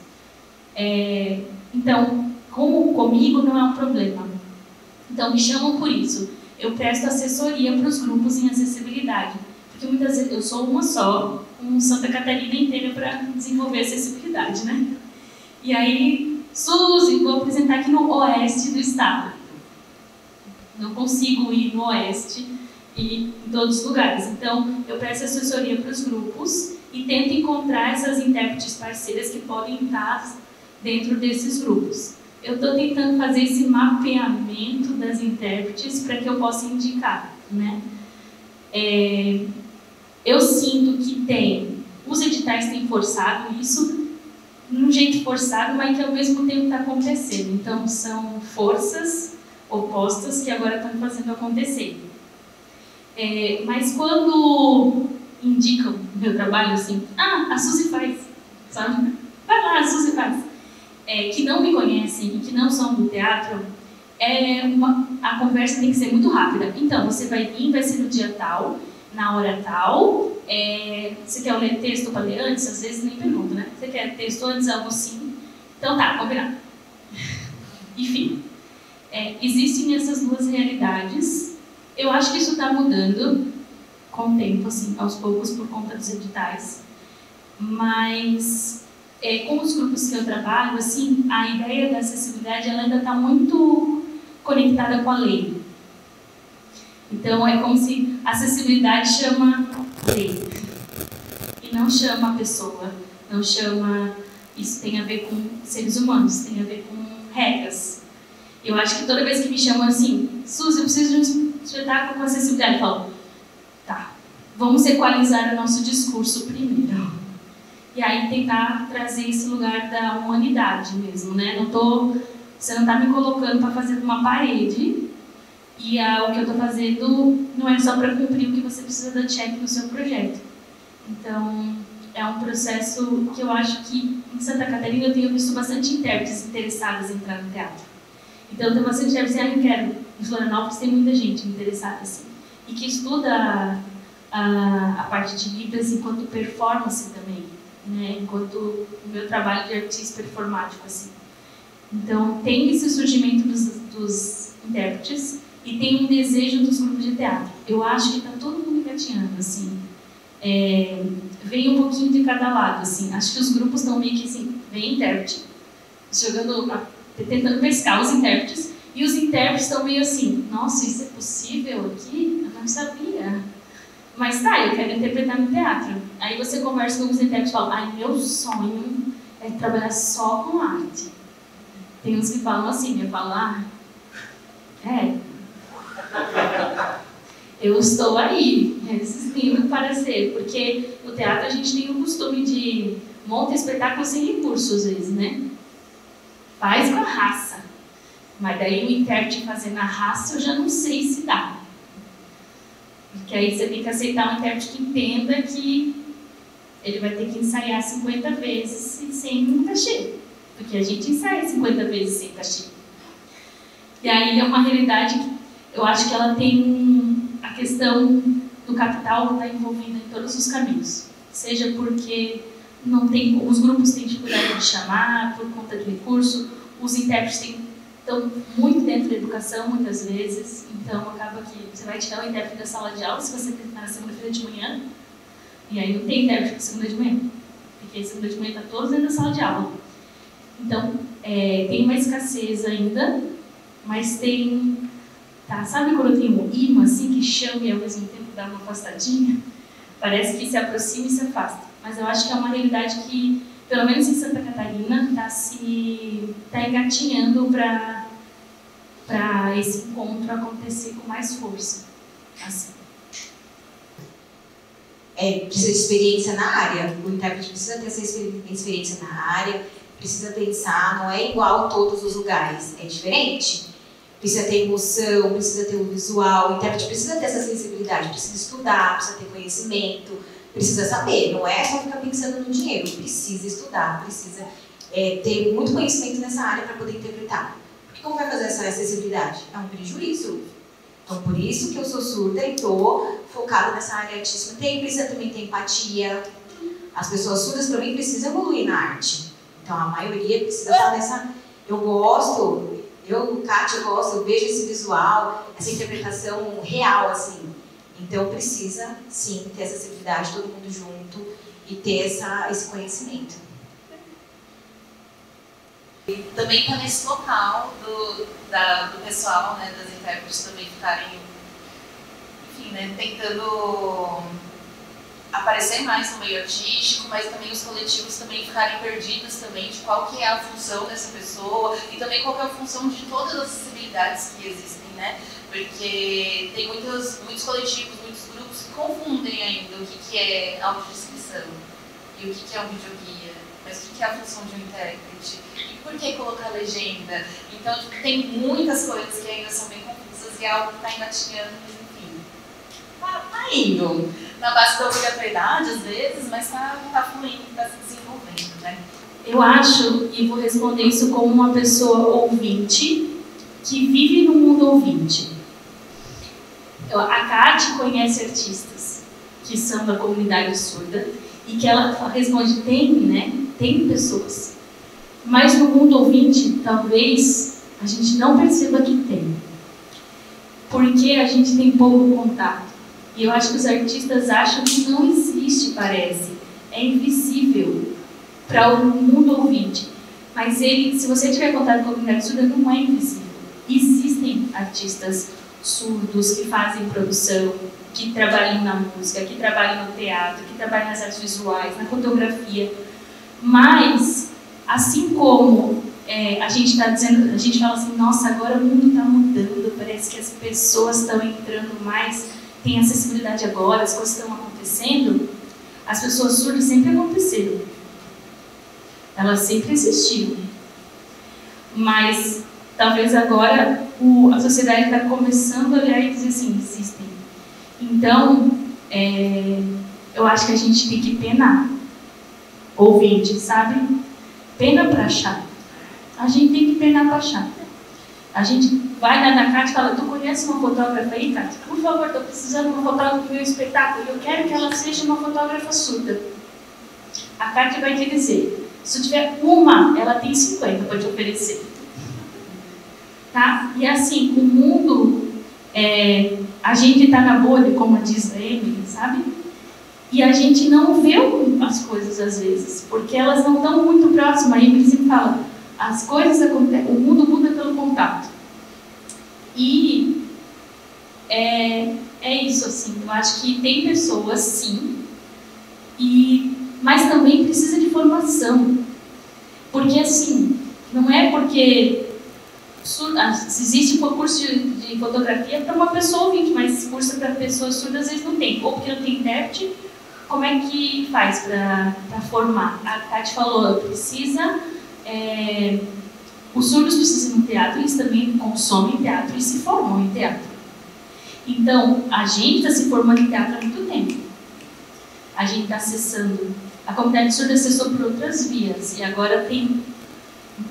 C: Então, comigo não é um problema. Então, me chamam por isso. Eu presto assessoria para os grupos em acessibilidade, porque muitas vezes eu sou uma só, com Santa Catarina inteira para desenvolver acessibilidade, né? E aí, Suzy, vou apresentar aqui no oeste do estado. Não consigo ir no oeste e em todos os lugares. Então, eu presto assessoria para os grupos e tento encontrar essas intérpretes parceiras que podem estar dentro desses grupos. Eu estou tentando fazer esse mapeamento das intérpretes para que eu possa indicar, né? Eu sinto que os editais têm forçado isso de um jeito forçado, mas que ao mesmo tempo está acontecendo. Então, são forças opostas que agora estão fazendo acontecer. Mas quando indicam o meu trabalho, assim, a Suzy faz, sabe? Vai lá, a Suzy faz. Que não me conhecem e que não são do teatro, a conversa tem que ser muito rápida. Então, você vai vir, vai ser no dia tal, na hora tal. Você quer ler texto para ler antes? Às vezes nem pergunto, né? Você quer texto antes, algo assim? Então tá, combinado. Enfim, existem essas duas realidades. Eu acho que isso está mudando com o tempo, assim, aos poucos, por conta dos editais. Mas com os grupos que eu trabalho, assim, a ideia da acessibilidade ela ainda está muito conectada com a lei. Então, é como se a acessibilidade chama lei e não chama a pessoa, não chama... Isso tem a ver com seres humanos, tem a ver com regras. Eu acho que toda vez que me chamam assim, Suzy, eu preciso de um espetáculo com acessibilidade, eu falo, tá, vamos equalizar o nosso discurso primeiro. E aí tentar trazer esse lugar da humanidade mesmo, né? Você não está me colocando para fazer uma parede e o que eu estou fazendo não é só para cumprir o que você precisa dar check no seu projeto. Então, é um processo que eu acho que em Santa Catarina eu tenho visto bastante intérpretes interessadas em entrar no teatro. Então, tem bastante intérpretes que em Florianópolis tem muita gente interessada assim, e que estuda a parte de Libras enquanto performance também, né? Enquanto o meu trabalho de artista performático assim. Então, tem esse surgimento dos intérpretes e tem um desejo dos grupos de teatro. Eu acho que está todo mundo engatinhando, assim. Vem um pouquinho de cada lado, assim. Acho que os grupos estão meio que assim, vem intérprete, tentando pescar os intérpretes, e os intérpretes estão meio assim, nossa, isso é possível aqui? Eu não sabia. Mas tá, eu quero interpretar no teatro. Aí você conversa com os intérpretes e fala, meu sonho é trabalhar só com arte. Tem uns que falam assim, eu falo, eu estou aí, resistindo para ser, porque no teatro a gente tem o costume de montar espetáculo sem recurso, às vezes, né? Faz com a raça. Mas daí o intérprete fazendo a raça eu já não sei se dá. Porque aí você tem que aceitar um intérprete que entenda que ele vai ter que ensaiar 50 vezes sem cachê. Porque a gente ensaia 50 vezes sem cachê. E aí é uma realidade que eu acho que ela tem a questão do capital que está envolvida em todos os caminhos. Seja porque os grupos têm dificuldade de chamar por conta de recurso, os intérpretes estão muito dentro da educação muitas vezes, então acaba que você vai tirar o intérprete da sala de aula se você tentar na segunda-feira de manhã, e aí não tem intérprete na segunda de manhã, porque segunda de manhã está todos dentro da sala de aula. Então, tem uma escassez ainda, mas tem... Tá, sabe quando tem um imã assim que chama e ao mesmo tempo dá uma afastadinha? Parece que se aproxima e se afasta. Mas eu acho que é uma realidade que pelo menos em Santa Catarina, está engatinhando para esse encontro acontecer com mais força. Assim.
E: Precisa de experiência na área. O intérprete precisa ter essa experiência na área, precisa pensar, não é igual a todos os lugares, é diferente. Precisa ter emoção, precisa ter o visual, o intérprete precisa ter essa sensibilidade, precisa estudar, precisa ter conhecimento, precisa saber, não é só ficar pensando no dinheiro, precisa estudar, precisa ter muito conhecimento nessa área para poder interpretar. Porque como vai fazer essa acessibilidade? É um prejuízo. Então, por isso que eu sou surda e estou focada nessa área artística. Precisa também ter empatia. As pessoas surdas também precisam evoluir na arte. Então, a maioria precisa estar nessa... Eu gosto, Kátia, eu vejo esse visual, essa interpretação real, assim. Então, precisa, sim, ter essa acessibilidade, todo mundo junto, e ter esse conhecimento.
A: E também está nesse local do pessoal, né, das intérpretes também ficarem, enfim, né, tentando aparecer mais no meio artístico, mas também os coletivos também ficarem perdidos também de qual que é a função dessa pessoa e também qual que é a função de todas as acessibilidades que existem, né? Porque tem muitos coletivos, muitos grupos que confundem ainda o que é audiodescrição e o que é um videoguia, mas o que é a função de um intérprete e por que colocar legenda. Então, tem muitas coisas que ainda são bem confusas e é algo que está engatinhando, enfim, tá indo na base da obrigatoriedade às vezes, mas tá fluindo, está se desenvolvendo, né?
C: Eu acho, e vou responder isso como uma pessoa ouvinte que vive no mundo ouvinte. A Kátia conhece artistas que são da comunidade surda e que ela responde, tem pessoas. Mas no mundo ouvinte, talvez a gente não perceba que tem. Porque a gente tem pouco contato. E eu acho que os artistas acham que não existe, parece. É invisível para o mundo ouvinte. Mas se você tiver contato com a comunidade surda, não é invisível. Existem artistas surdos que fazem produção, que trabalham na música, que trabalham no teatro, que trabalham nas artes visuais, na fotografia. Mas, assim como a gente está dizendo, a gente fala assim, nossa, agora o mundo está mudando, parece que as pessoas estão entrando mais, tem acessibilidade agora, as coisas estão acontecendo. As pessoas surdas sempre aconteceram. Elas sempre existiram. Mas, talvez agora a sociedade está começando a olhar e dizer assim, existem. Então, eu acho que a gente tem que penar. Ouvinte, sabe? Pena para achar. A gente tem que penar para achar. A gente vai na Kátia e fala, tu conhece uma fotógrafa aí, Kátia? Por favor, estou precisando de uma fotógrafa do meu espetáculo. Eu quero que ela seja uma fotógrafa surda. A Kátia vai te dizer, se tiver uma, ela tem 50 para te oferecer. Tá? E assim, o mundo, a gente está na bolha, como diz a Emily, sabe? E a gente não vê as coisas às vezes, porque elas não estão muito próximas. A Emily sempre fala, as coisas acontecem, o mundo muda pelo contato. E é isso, assim, eu acho que tem pessoas, sim, mas também precisa de formação. Porque, assim, não é porque existe um curso de fotografia para uma pessoa ouvinte, mas curso para pessoas surdas às vezes não tem. Ou porque não tem intérprete, como é que faz para formar? A Kátia falou, os surdos precisam de teatro, eles também consomem teatro e se formam em teatro. Então, a gente está se formando em teatro há muito tempo. A gente está acessando. A comunidade surda acessou por outras vias e agora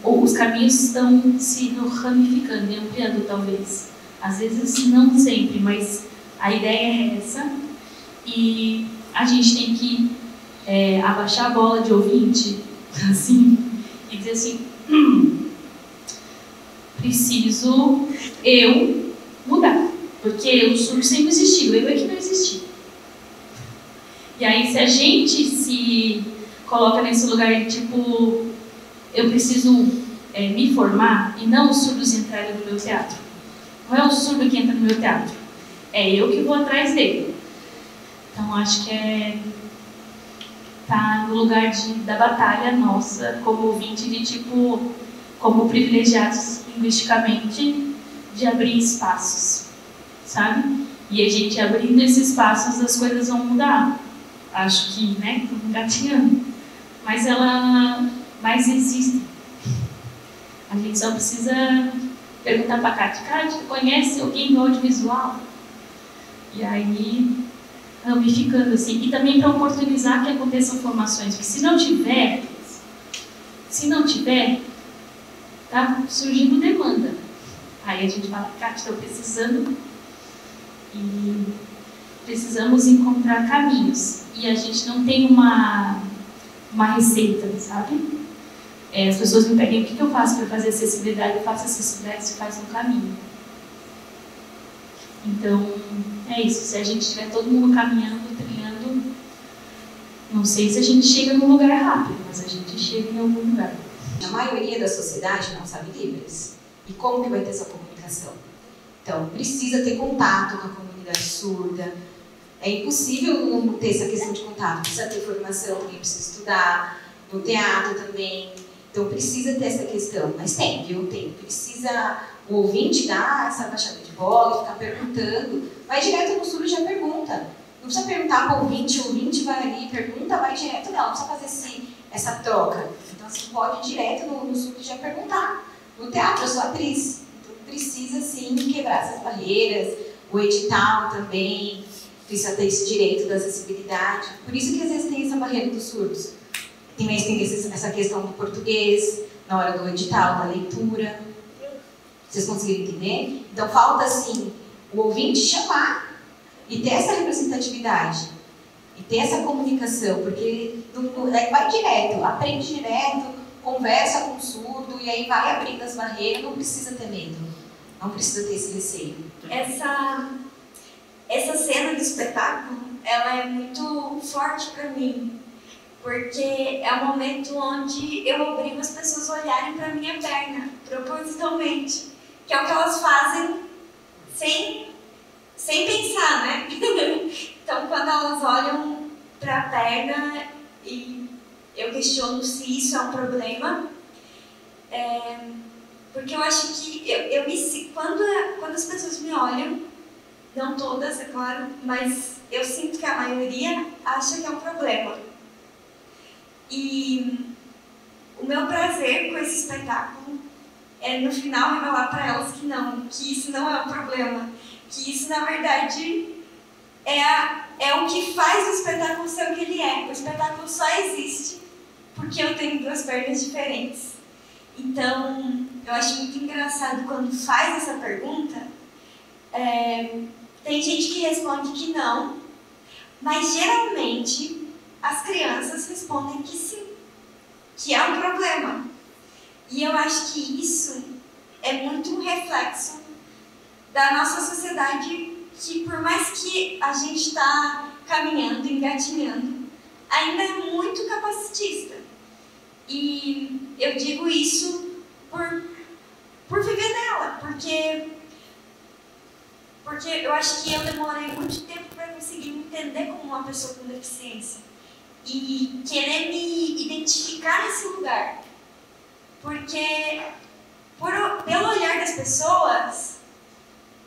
C: os caminhos estão se ramificando e ampliando, talvez. Às vezes, não sempre, mas a ideia é essa. E a gente tem que abaixar a bola de ouvinte, assim, e dizer assim, preciso eu mudar, porque o surdo sempre existiu, eu é que não existi. E aí, se a gente se coloca nesse lugar de tipo, eu preciso me formar e não os surdos entrarem no meu teatro. Não é o surdo que entra no meu teatro, é eu que vou atrás dele. Então, acho que tá no lugar da batalha nossa, como ouvinte, de tipo, como privilegiados linguisticamente, de abrir espaços, sabe? E a gente abrindo esses espaços, as coisas vão mudar. Acho que, né, estamos engatinhando. Mas existem. A gente só precisa perguntar para a Cátia, conhece alguém do audiovisual? E aí, ramificando assim. E também para oportunizar que aconteçam formações, porque se não tiver, tá surgindo demanda. Aí a gente fala, Cátia, estou precisando e precisamos encontrar caminhos. E a gente não tem uma receita, sabe? As pessoas me pedem o que eu faço para fazer acessibilidade. Eu faço acessibilidade, se faz no caminho. Então, é isso. Se a gente estiver todo mundo caminhando, trilhando, não sei se a gente chega num lugar rápido, mas a gente chega em algum lugar.
E: A maioria da sociedade não sabe Libras. E como que vai ter essa comunicação? Então, precisa ter contato com a comunidade surda. É impossível não ter essa questão de contato. Precisa ter formação, também precisa estudar. No teatro também. Então, precisa ter essa questão. Mas tem, viu? Tem. Precisa o ouvinte dar essa baixada de bola, ficar perguntando. Vai direto no surdo e já pergunta. Não precisa perguntar para o ouvinte vai ali, pergunta, vai direto. Não precisa fazer essa troca. Então, você pode ir direto no surdo e já perguntar. No teatro, eu sou atriz. Então, precisa, sim, quebrar essas barreiras. O edital também precisa ter esse direito da acessibilidade. Por isso que, às vezes, tem essa barreira dos surdos. Tem essa questão do português, na hora do edital, da leitura. Vocês conseguiram entender? Então, falta, assim, o ouvinte chamar e ter essa representatividade. E ter essa comunicação, porque vai direto, aprende direto, conversa com o surdo e aí vai abrindo as barreiras, não precisa ter medo. Não precisa ter esse receio.
B: Essa cena do espetáculo, ela é muito forte para mim. Porque é um momento onde eu obrigo as pessoas a olharem para a minha perna, propositalmente. Que é o que elas fazem sem pensar, né? Então, quando elas olham para a perna, e eu questiono se isso é um problema, porque eu acho que quando as pessoas me olham, não todas, é claro, mas eu sinto que a maioria acha que é um problema. E o meu prazer com esse espetáculo é, no final, revelar para elas que isso não é um problema, que isso, na verdade, é o que faz o espetáculo ser o que ele é. O espetáculo só existe porque eu tenho duas pernas diferentes. Então, eu acho muito engraçado quando faz essa pergunta. Tem gente que responde que não, mas geralmente as crianças respondem que sim, que é um problema. E eu acho que isso é muito um reflexo da nossa sociedade, que por mais que a gente está caminhando, engatinhando, ainda é muito capacitista. E eu digo isso por viver nela, porque eu acho que eu demorei muito tempo para conseguir me entender como uma pessoa com deficiência e querer me identificar nesse lugar. Porque, pelo olhar das pessoas,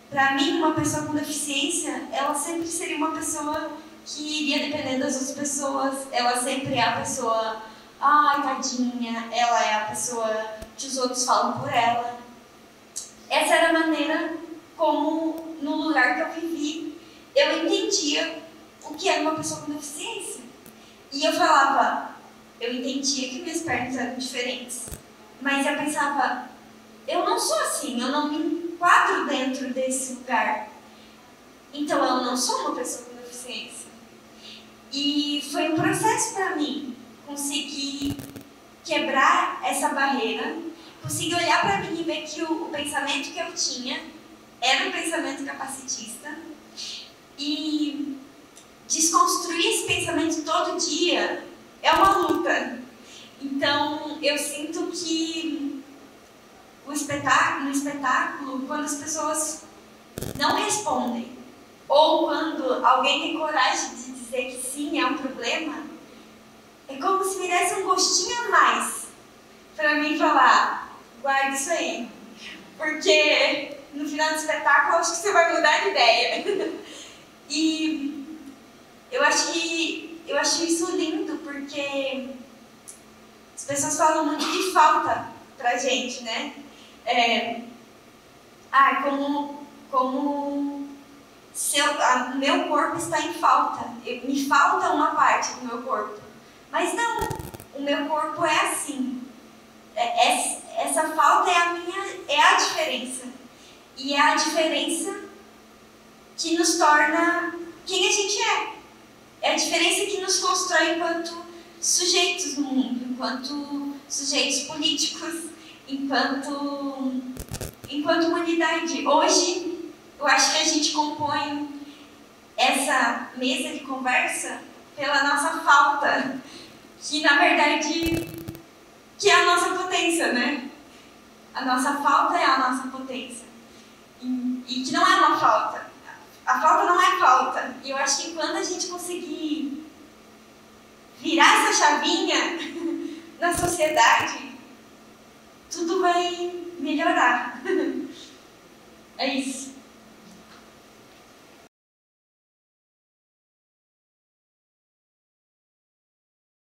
B: para mim, uma pessoa com deficiência, ela sempre seria uma pessoa que iria depender das outras pessoas, ela sempre é a pessoa, ai, tadinha, ela é a pessoa que os outros falam por ela. Essa era a maneira como, no lugar que eu vivi, eu entendia o que era uma pessoa com deficiência. E eu falava, eu entendia que minhas pernas eram diferentes, mas eu pensava, eu não sou assim, eu não me enquadro dentro desse lugar. Então eu não sou uma pessoa com deficiência. E foi um processo para mim conseguir quebrar essa barreira, conseguir olhar para mim e ver que o pensamento que eu tinha era um pensamento capacitista e desconstruir esse pensamento todo dia é uma luta. Então eu sinto que no espetáculo, quando as pessoas não respondem, ou quando alguém tem coragem de dizer que sim, é um problema, é como se me desse um gostinho a mais para mim falar, guarda isso aí. Porque no final do espetáculo eu acho que você vai mudar de ideia. E eu acho isso lindo, porque as pessoas falam muito de falta pra gente, né? Meu corpo está em falta. Me falta uma parte do meu corpo. Mas não, o meu corpo é assim. Essa falta é a diferença. E é a diferença que nos torna quem a gente é. É a diferença que nos constrói enquanto sujeitos no mundo, enquanto sujeitos políticos, enquanto humanidade. Hoje, eu acho que a gente compõe essa mesa de conversa pela nossa falta, que na verdade que é a nossa potência, né? A nossa falta é a nossa potência. E que não é uma falta. A falta não é falta. E eu acho que quando a gente conseguir virar essa chavinha na sociedade, tudo vai melhorar. É isso.